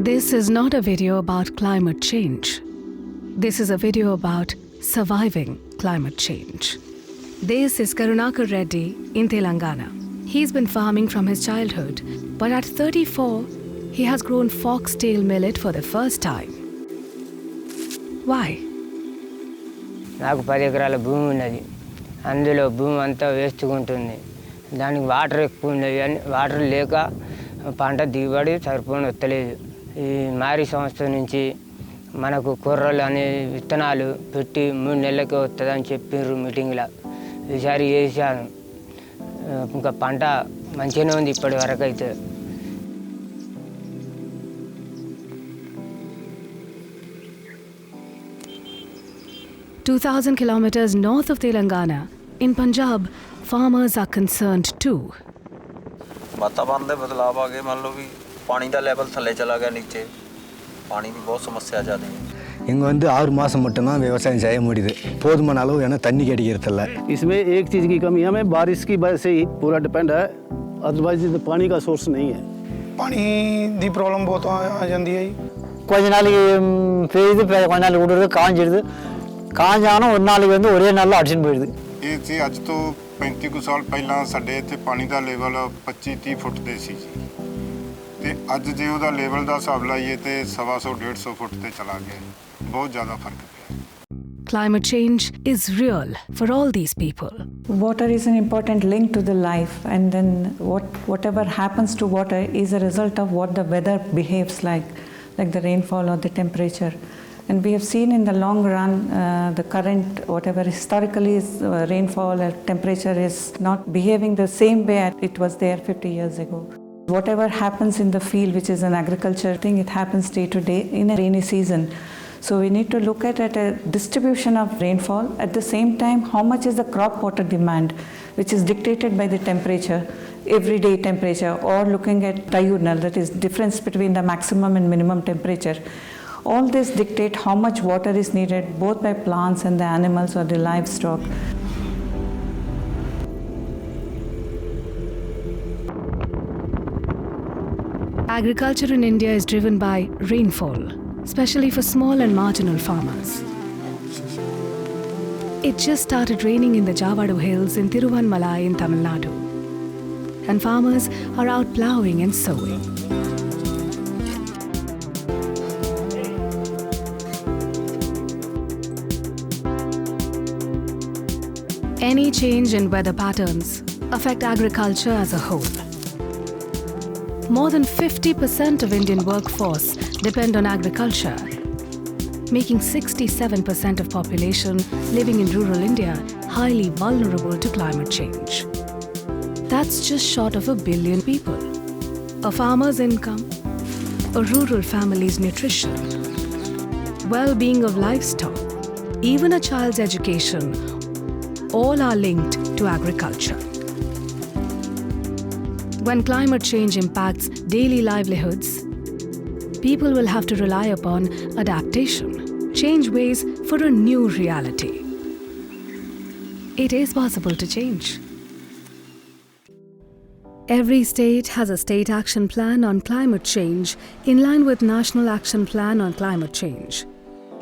This is not a video about climate change. This is a video about surviving climate change. This is Karunakar Reddy in Telangana. He's been farming from his childhood, but at 34, he has grown foxtail millet for the first time. Why? నాకు 10 ఎకరాల భూమి ఉన్నది. అందులో భూమి అంతా వేస్ట్గా ఉంటుంది. దానికి వాటర్ ఎక్కువ ఉండేది అని వాటర్ లేక పంట దిగుబడి సరిపోని వస్తలేదు. ఈ మారి సంవత్సరం నుంచి మనకు కొర్రలు అనే విత్తనాలు పెట్టి 3 నెలలకే వస్తుందని చెప్పారు మీటింగ్లో. ఈసారి వేసాను. ఇంకా పంట మంచిగానే ఉంది ఇప్పటి వరకు అయితే. "2,000 kilometers north of Telangana, in Punjab, farmers are concerned too. वातावरण ਦੇ ਬਦਲਾਅ ਆ ਗਏ ਮੰਨ ਲਓ ਵੀ ਪਾਣੀ ਦਾ ਲੈਵਲ ਥੱਲੇ ਚਲਾ ਗਿਆ नीचे पानी की बहुत समस्या ज़्यादा है இங்கே வந்து 6 மாதம் மட்டும்தான் விவசாயம் செய்ய முடியுது போதுமான அளவு ஏன்னா தண்ணி கிடைக்கிறதில்ல इसमें एक चीज़ की कमी है हमें बारिश की वजह से ही पूरा डिपेंड है अदरवाइज पानी का सोर्स नहीं है पानी दी प्रॉब्लम बहुत आ जाती है கொஞ்ச நாளைக்கு பெய்யுது கொஞ்ச நாளைக்கு விடுறது காஞ்சிடுது ਕਾਂਜਾਣਾ ஒரு ਨਾਲੇ வந்து ஒரே ਨਾਲੇ ਅੜਚਨ போயிடுது ਇਹ ਸੀ ਅੱਜ ਤੋਂ 35 ਕੁ ਸਾਲ ਪਹਿਲਾਂ ਸਾਡੇ ਇੱਥੇ ਪਾਣੀ ਦਾ ਲੈਵਲ 25-30 ਫੁੱਟ ਦੇ ਸੀ ਜੀ ਤੇ ਅੱਜ ਜੇ ਉਹਦਾ ਲੈਵਲ ਦਾ ਹਿਸਾਬ ਲਾਈਏ ਤੇ 125-150 ਫੁੱਟ ਤੇ ਚਲਾ ਗਿਆ ਬਹੁਤ ਜ਼ਿਆਦਾ ਫਰਕ ਪਿਆ Climate change is real for all these people. Water is an important link to the life, and then whatever happens to water is a result of what the weather behaves like the rainfall or the temperature. And we have seen in the long run, the current, whatever historically is rainfall or temperature is not behaving the same way it was there 50 years ago. Whatever happens in the field, which is an agriculture thing, it happens day to day in a rainy season. So we need to look at a distribution of rainfall. At the same time, how much is the crop water demand, which is dictated by the temperature, everyday temperature, or looking at diurnal, that is difference between the maximum and minimum temperature. All this dictate how much water is needed both by plants and the animals or the livestock. Agriculture in India is driven by rainfall, especially for small and marginal farmers. It just started raining in the Javadu Hills in Tiruvanmalai in Tamil Nadu, and farmers are out ploughing and sowing. Any change in weather patterns affect agriculture as a whole. More than 50% of Indian workforce depend on agriculture, making 67% of population living in rural India highly vulnerable to climate change. That's just short of 1 billion people. A farmer's income, a rural family's nutrition, well-being of livestock, even a child's education, all are linked to agriculture. When climate change impacts daily livelihoods, people will have to rely upon adaptation, change ways for a new reality. It is possible to change. Every state has a state action plan on climate change in line with National Action Plan on Climate Change.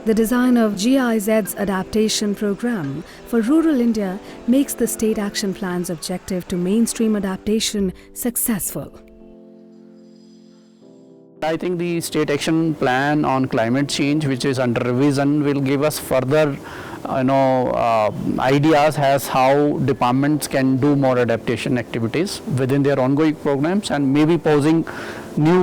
The design of GIZ's adaptation program for rural India makes the state action plan's objective to mainstream adaptation successful. I think the state action plan on climate change, which is under revision, will give us further ideas as how departments can do more adaptation activities within their ongoing programs, and maybe posing new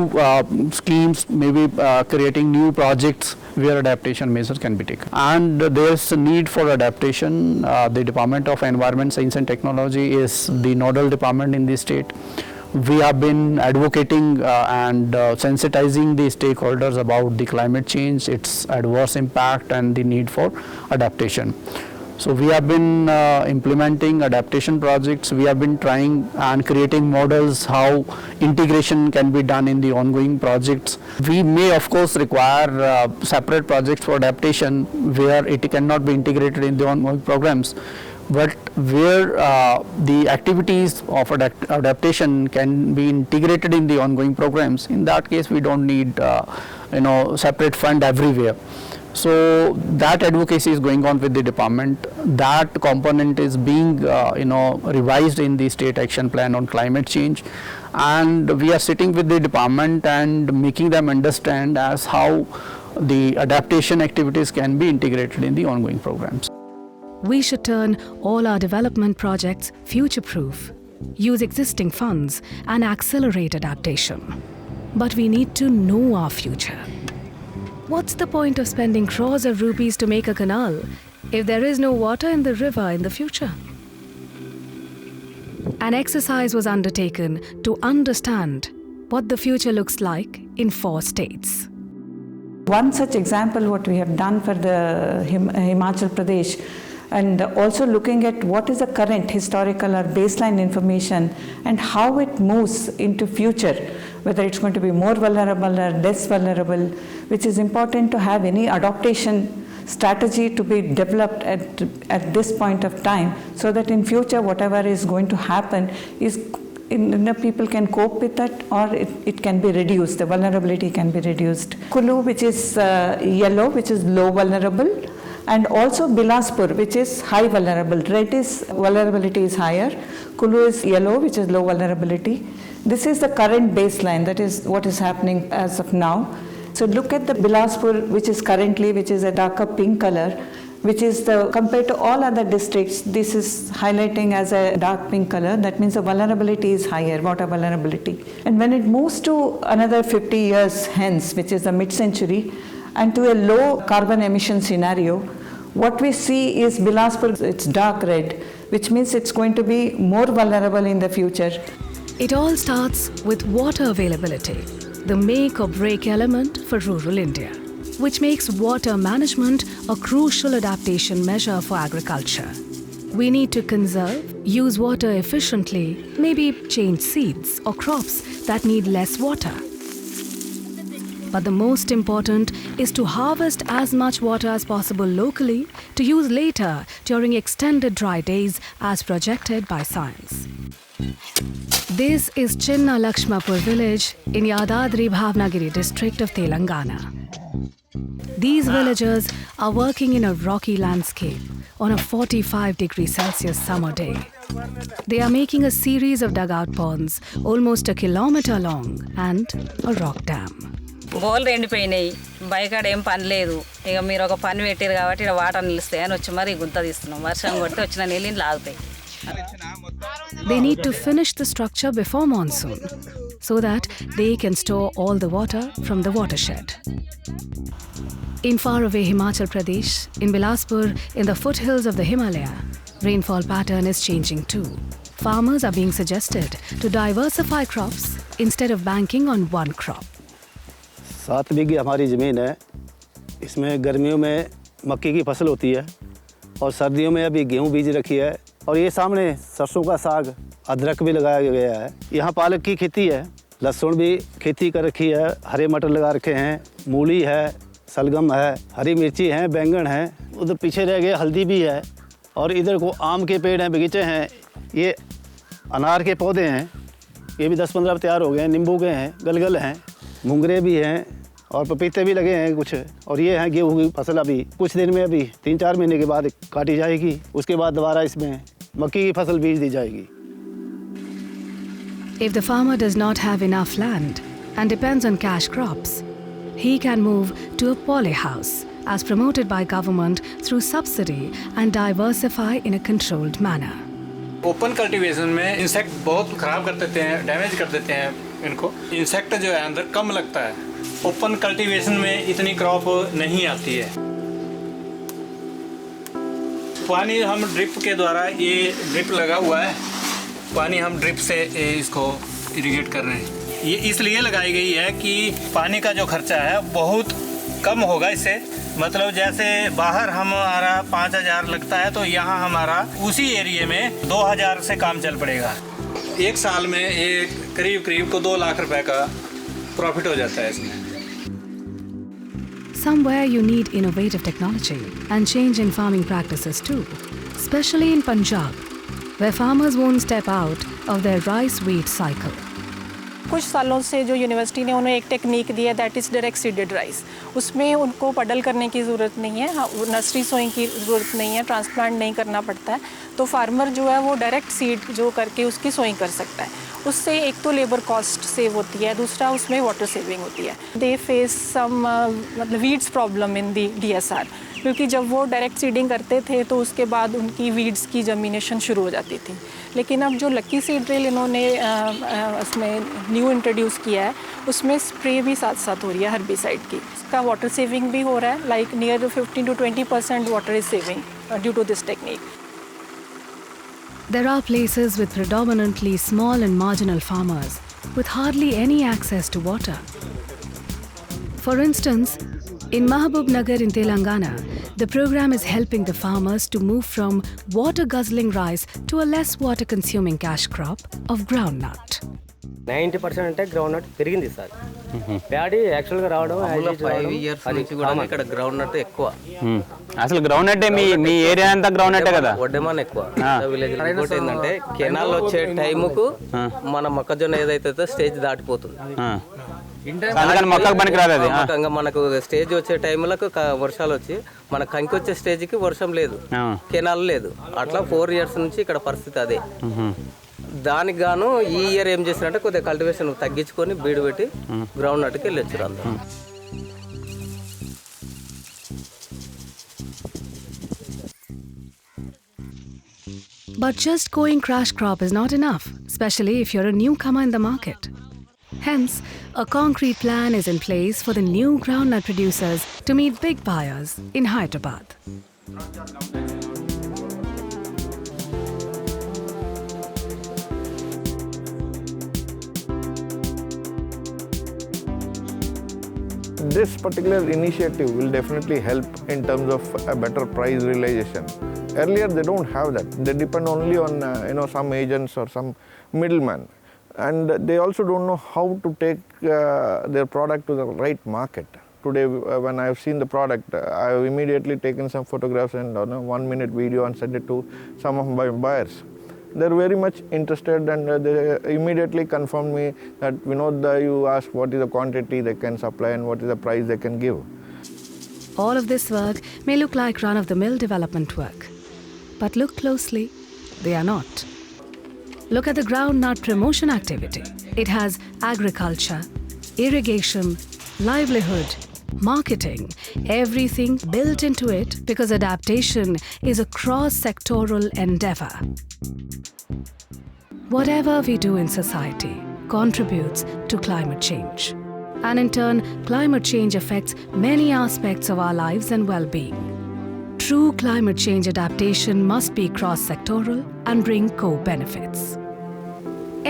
schemes, maybe creating new projects where adaptation measures can be taken. And there's a need for adaptation. The Department of Environment, Science and Technology is the nodal department in the state. We have been advocating and sensitizing the stakeholders about the climate change, its adverse impact and the need for adaptation. So we have been implementing adaptation projects. We have been trying and creating models how integration can be done in the ongoing projects. We may of course require separate projects for adaptation where it cannot be integrated in the ongoing programs. but where the activities of adaptation can be integrated in the ongoing programs, in that case we don't need separate fund everywhere. So that advocacy is going on with the department. That component is being revised in the state action plan on climate change, and we are sitting with the department and making them understand as how the adaptation activities can be integrated in the ongoing programs. We should turn all our development projects future-proof, use existing funds and accelerate adaptation. But we need to know our future. What's the point of spending crores of rupees to make a canal if there is no water in the river in the future? An exercise was undertaken to understand what the future looks like in 4 states. One such example what we have done for the Himachal Pradesh, and also looking at what is the current historical or baseline information and how it moves into future, whether it's going to be more vulnerable or less vulnerable, which is important to have any adaptation strategy to be developed at this point of time, so that in future whatever is going to happen is people can cope with that, or it can be reduced, the vulnerability can be reduced. Kulu, which is yellow, which is low vulnerable, and also Bilaspur, which is high vulnerable. Red is vulnerability is higher, Kulu is yellow, which is low vulnerability. This is the current baseline, that is what is happening as of now. So look at the Bilaspur, which is a darker pink color, which is compared to all other districts, this is highlighting as a dark pink color. That means the vulnerability is higher, water vulnerability. And when it moves to another 50 years hence, which is the mid-century, and to a low carbon emission scenario, what we see is Bilaspur, it's dark red, which means it's going to be more vulnerable in the future. It all starts with water availability, the make or break element for rural India, which makes water management a crucial adaptation measure for agriculture. We need to conserve, use water efficiently, maybe change seeds or crops that need less water. But the most important is to harvest as much water as possible locally to use later during extended dry days as projected by science. This is Chinna Lakshmapur village in Yadadri Bhavnagiri district of Telangana. These villagers are working in a rocky landscape on a 45°C summer day. They are making a series of dugout ponds almost a kilometer long and a rock dam. బోర్లు ఎండిపోయినాయి, బయకాడ ఏం పని లేదు. ఇక మీరు ఒక పని పెట్టారు కాబట్టి ఇక్కడ వాటర్ నిలుస్తాయి అని వచ్చి మరి గుంత తీస్తున్నాం. వర్షం కొడితే వచ్చిన నీళ్ళు లాగుతాయి. They need to finish the structure before monsoon so that they can store all the water from the watershed. In faraway Himachal Pradesh, in Bilaspur, in the foothills of the Himalaya, rainfall pattern is changing too. Farmers are being suggested to diversify crops instead of banking on one crop. 7 बीघे हमारी ज़मीन है। इसमें गर्मियों में मक्की की फसल होती है और सर्दियों में अभी गेहूं बीज रखी है, और ये सामने सरसों का साग, अदरक भी लगाया गया है। यहाँ पालक की खेती है, लहसुन भी खेती कर रखी है, हरे मटर लगा रखे हैं, मूली है, सलगम है, हरी मिर्ची है, बैंगन है। उधर पीछे रह गए हल्दी भी है, और इधर को आम के पेड़ हैं, बगीचे हैं, ये अनार के पौधे हैं, ये भी 10-15 तैयार हो गए हैं, नींबू के हैं, गलगल हैं, मुंगरे भी हैं और पपीते भी लगे हैं कुछ। और ये हैं गेहूँ की फसल, अभी कुछ दिन में, अभी 3-4 महीने के बाद काटी जाएगी। उसके बाद दोबारा इसमें मक्की की फसल बीज दी जाएगी। If the farmer does not have enough land and depends on cash crops, he can move to a polyhouse as promoted by government through subsidy and diversify in a controlled manner. Open cultivation में insect बहुत खराब कर देते हैं, damage कर देते हैं इनको। इंसेक्ट जो है अंदर कम लगता है। ओपन कल्टीवेशन में इतनी क्रॉप नहीं आती है। पानी हम ड्रिप के द्वारा, ये ड्रिप लगा हुआ है, पानी हम ड्रिप से इसको इरिगेट कर रहे हैं। ये इसलिए लगाई गई है कि पानी का जो खर्चा है बहुत कम होगा इससे। मतलब जैसे बाहर हमारा 5,000 लगता है, तो यहाँ हमारा उसी एरिया में 2,000 से काम चल पड़ेगा। एक साल में ये करीब को 2 लाख रुपए का प्रॉफिट हो जाता है इसमें। Somewhere you need innovative technology and change in farming practices too. especially in Punjab, where farmers won't step out of their rice-wheat cycle. कुछ सालों से जो यूनिवर्सिटी ने उन्हें एक टेक्निक दी है that is direct seeded rice, उसमें उनको पडल करने की ज़रूरत नहीं है, हाँ, नर्सरी सोइंग की ज़रूरत नहीं है, ट्रांसप्लांट नहीं करना पड़ता है, तो फार्मर जो है वो डायरेक्ट सीड जो करके उसकी सोइंग कर सकता है। उससे एक तो लेबर कॉस्ट सेव होती है, दूसरा उसमें वाटर सेविंग होती है। दे फेस सम मतलब weeds problem in the DSR, क्योंकि जब वो डायरेक्ट सीडिंग करते थे तो उसके बाद उनकी वीड्स की जर्मिनेशन शुरू हो जाती थी। लेकिन अब जो लकी सीड ड्रिल इन्होंने उसमें न्यू इंट्रोड्यूस किया है, उसमें स्प्रे भी साथ साथ हो रही है हर्बिसाइड की। इसका वाटर सेविंग भी हो रहा है, like near 15 to 20% water is saving due to this technique. There are places with predominantly small and marginal farmers with hardly any access to water. For instance, in Mahabubnagar in Telangana, the program is helping the farmers to move from water-guzzling rice to a less water-consuming cash crop of groundnut. 90% అంటే ground nut పెరిగింది sir. Paddy యాక్చువల్గా రావడం 5 years నుంచి కూడా ఇక్కడ ground nut ఎక్కువ. అసలు ground nut మీ area అంతా గ్రౌండ్ నట్ కదా, వడ్డేమాన్ ఎక్కువ విలేజ్. ఇంకోటి ఏంటంటే కెనాల్ వచ్చే టైంకు మన మొక్కజొన్న ఏదైతే స్టేజ్ దాటిపోతుంది, మొక్కకు పనికి రాదు అది. మనకు స్టేజ్ వచ్చే టైంలో వర్షాలు వచ్చి మన కంకి వచ్చే స్టేజ్కి వర్షం లేదు, కెనాల్ లేదు. అట్లా 4 years నుంచి ఇక్కడ పరిస్థితి అదే. దానికి గాను ఈ ఇయర్ ఏం చేసినట్టే కొద్దిగా కల్టివేషన్ తగ్గించుకొని బీడు పెట్టి గ్రౌండ్ నట్కి వెళ్ళొచ్చారు అందరూ. But just going crash crop is not enough, especially if you're a newcomer in the market. Hence, a concrete plan is in place for the new groundnut producers to meet big buyers in Hyderabad. This particular initiative will definitely help in terms of a better price realization. Earlier they don't have that. They depend only on some agents or some middleman, and they also don't know how to take their product to the right market. Today when I have seen the product, I have immediately taken some photographs and 1-minute video and sent it to some of my buyers. They're very much interested, and they immediately confirmed me that Vinod, you asked what is the quantity they can supply and what is the price they can give. All of this work may look like run-of-the-mill development work, but look closely, they are not. Look at the groundnut promotion activity. It has agriculture, irrigation, livelihood, marketing, everything built into it because adaptation is a cross-sectoral endeavor. Whatever we do in society contributes to climate change. And in turn, climate change affects many aspects of our lives and well-being. True climate change adaptation must be cross-sectoral and bring co-benefits.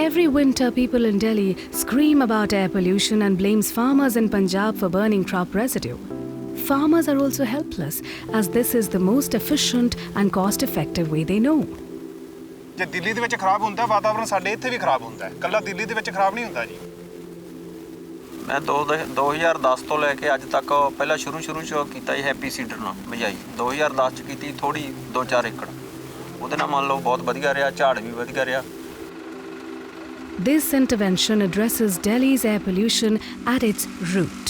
Every winter, people in Delhi scream about air pollution and blames farmers in Punjab for burning crop residue. Farmers are also helpless, as this is the most efficient and cost-effective way they know. ਜੇ ਦਿੱਲੀ ਦੇ ਵਿੱਚ ਖਰਾਬ ਹੁੰਦਾ ਵਾਤਾਵਰਨ ਸਾਡੇ ਇੱਥੇ ਵੀ ਖਰਾਬ ਹੁੰਦਾ ਹੈ, ਕੱਲਾ ਦਿੱਲੀ ਦੇ ਵਿੱਚ ਖਰਾਬ ਨਹੀਂ ਹੁੰਦਾ ਜੀ। ਮੈਂ 2010 ਤੋਂ ਲੈ ਕੇ ਅੱਜ ਤੱਕ ਪਹਿਲਾਂ ਸ਼ੁਰੂ 'ਚ ਕੀਤਾ ਜੀ ਹੈਪੀ ਸੀਡਰ ਨਾਲ ਬਿਜਾਈ 2010 'ਚ ਕੀਤੀ ਥੋੜੀ 2-4 ਏਕੜ, ਉਹਦੇ ਨਾਲ ਮੰਨ ਲਓ ਬਹੁਤ ਵਧੀਆ ਰਿਹਾ, ਝਾੜ ਵੀ ਵਧੀਆ ਰਿਹਾ। This intervention addresses Delhi's air pollution at its root.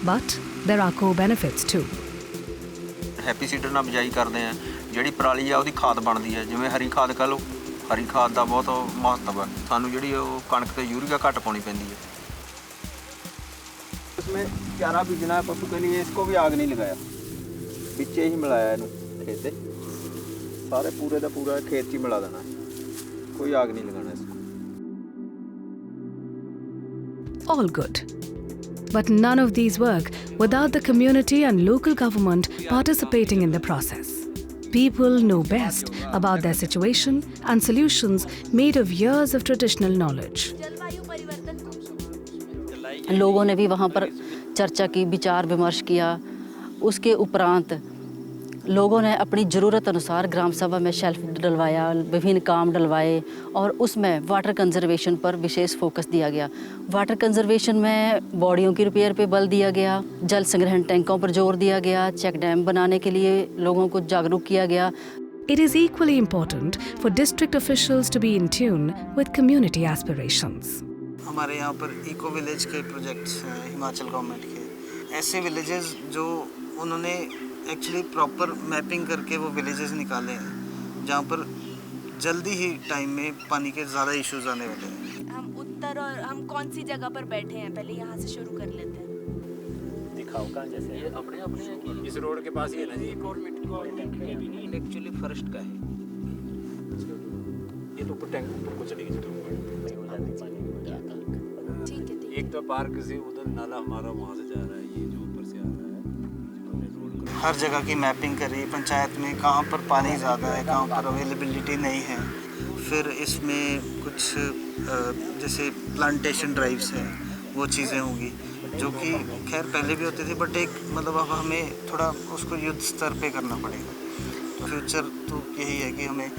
But there are co-benefits too. Happy seeder ਨਾਲ ਬਿਜਾਈ ਕਰਦੇ ਆ, ਜਿਹੜੀ ਪਰਾਲੀ ਆ ਉਹਦੀ ਖਾਦ ਬਣਦੀ ਹੈ, ਜਿਵੇਂ ਹਰੀ ਖਾਦ ਕਹ ਲਓ, ਹਰੀ ਖਾਦ ਦਾ ਬਹੁਤ ਮਹੱਤਵ ਹੈ। ਸਾਨੂੰ ਜਿਹੜੀ ਉਹ ਕਣਕ ਤੇ यूरिया घट पानी पैंदी है। इसमें चारा बीजना है पशु के लिए, इसको भी आग नहीं लगाया, बिच्चे ही मिलाया इनू खेत से, सारे पूरे का पूरा खेत ही मिला देना है, कोई आग नहीं लगाना इसको। All good. But none of these work without the community and local government participating in the process. People know best about their situation and solutions made of years of traditional knowledge. लोगों ने भी वहाँ पर चर्चा की, विचार विमर्श किया। उसके उपरांत लोगों ने अपनी ज़रूरत अनुसार ग्राम सभा में शेल्फ डलवाया, विभिन्न काम डलवाए और उसमें वाटर कंजर्वेशन पर विशेष फोकस दिया गया। वाटर कंजर्वेशन में बॉडियों की रिपेयर पे बल दिया गया, जल संग्रहण टैंकों पर जोर दिया गया, चेक डैम बनाने के लिए लोगों को जागरूक किया गया। It is equally important for district officials to be in tune with community aspirations. हमारे यहाँ पर इको विलेज के प्रोजेक्ट्स हैं हिमाचल गवर्नमेंट के, ऐसे विलेजेस जो उन्होंने एक्चुअली प्रॉपर मैपिंग करके वो विलेजेस निकाले हैं जहाँ पर जल्दी ही टाइम में पानी के ज़्यादा इश्यूज आने वाले हैं। हम उत्तर और हम कौन सी जगह पर बैठे हैं, पहले यहाँ से शुरू कर लेते हैं। दिखाओ कहाँ, जैसे ये अपने अपने है कि इस रोड के पास ही है ना जी, गवर्नमेंट की एक्चुअली फॉरेस्ट का है। ये तो टैंक ऊपर को चलेगी तो हो जाती पानी। ठीक है। एक तो पार्क से उधर नाला हमारा वहाँ से जा रहा है, ये जो ऊपर से आ रहा है। हर जगह की मैपिंग करी पंचायत में, कहाँ पर पानी ज़्यादा है, कहाँ पर अवेलेबिलिटी नहीं है। फिर इसमें कुछ जैसे प्लांटेशन ड्राइव्स हैं, वो चीज़ें होंगी जो कि खैर पहले भी होती थी, बट एक मतलब अब हमें थोड़ा उसको युद्ध स्तर पे करना पड़ेगा। तो फ्यूचर तो यही है कि हमें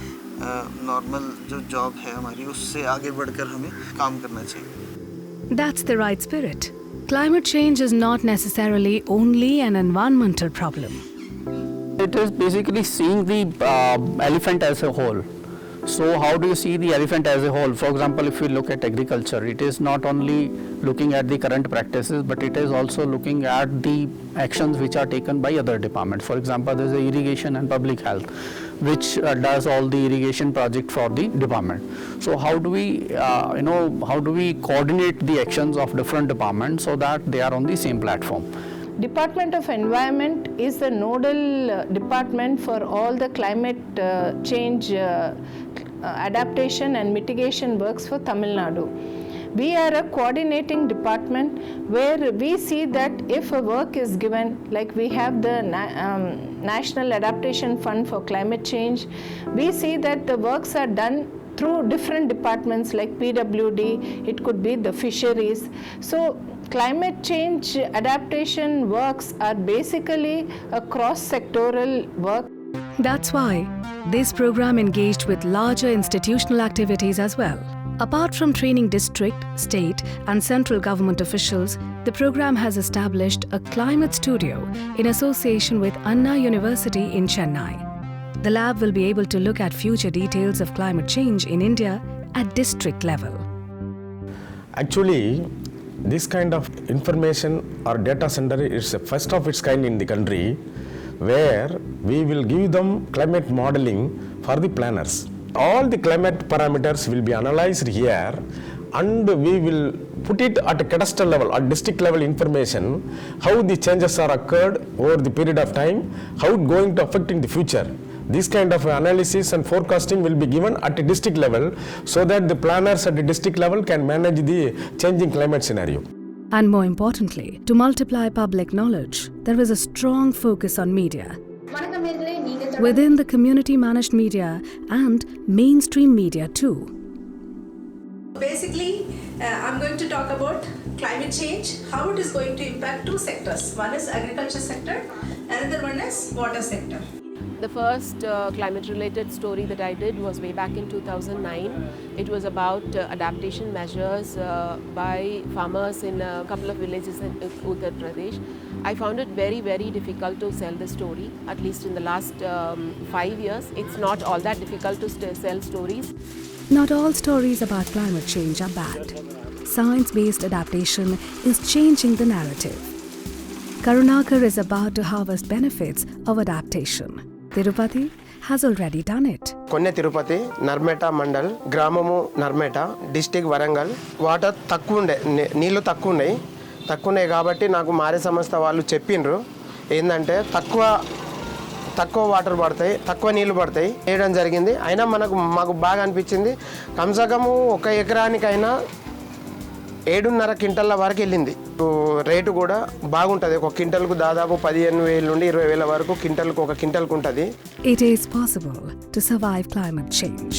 नॉर्मल जो जॉब है हमारी उससे आगे बढ़कर हमें काम करना चाहिए। That's the right spirit. Climate change is not necessarily only an environmental problem. It is basically seeing the elephant as a whole. So how do you see the elephant as a whole? For example, if we look at agriculture, it is not only looking at the current practices, but it is also looking at the actions which are taken by other departments. For example, there is the irrigation and public health, which does all the irrigation project for the department. So how do we, how do we coordinate the actions of different departments so that they are on the same platform? Department of Environment is the nodal department for all the climate change adaptation and mitigation works for Tamil Nadu. We are a coordinating department where we see that if a work is given, like we have the National Adaptation Fund for Climate Change, we see that the works are done through different departments like PWD, it could be the fisheries. So climate change adaptation works are basically a cross-sectoral work. That's why this program engaged with larger institutional activities as well. Apart from training district, state and central government officials, the program has established a climate studio in association with Anna University in Chennai. The lab will be able to look at future details of climate change in India at district level. Actually, this kind of information or data center is the first of its kind in the country, where we will give them climate modeling for the planners. All the climate parameters will be analyzed here, and we will put it at a cadastral level, at district level information, how the changes are occurred over the period of time, how it going to affect in the future. This kind of analysis and forecasting will be given at a district level so that the planners at the district level can manage the changing climate scenario. And more importantly, to multiply public knowledge, there is a strong focus on media. Within the community managed media and mainstream media too. Basically, I'm going to talk about climate change, how it is going to impact two sectors. One is agriculture sector, another one is water sector. The first climate-related story that I did was way back in 2009. It was about adaptation measures by farmers in a couple of villages in Uttar Pradesh. I found it very, very difficult to sell the story. At least in the last 5 years, it's not all that difficult to sell stories. Not all stories about climate change are bad. Science-based adaptation is changing the narrative. Karunakar is about to harvest benefits of adaptation. Tirupati has already done it. Konne Tirupati, Narmeta Mandal, Gramamu Narmeta, District Warangal. Water takkunde, నీళ్ళు తక్కువ ఉన్నాయి కాబట్టి నాకు మారే సంస్థ వాళ్ళు చెప్పిండ్రు ఏంటంటే తక్కువ వాటర్ పడతాయి, తక్కువ నీళ్లు పడతాయి వేయడం జరిగింది. అయినా మాకు బాగా అనిపించింది. కమ్సకము ఒక ఎకరానికైనా 7.5 క్వింటల్ల వరకు వెళ్ళింది. రేటు కూడా బాగుంటుంది. ఒక క్వింటల్కు దాదాపు 15,000 నుండి 20,000 వరకు క్వింటల్కు ఒక క్వింటల్కు ఉంటుంది. It is possible to survive climate change.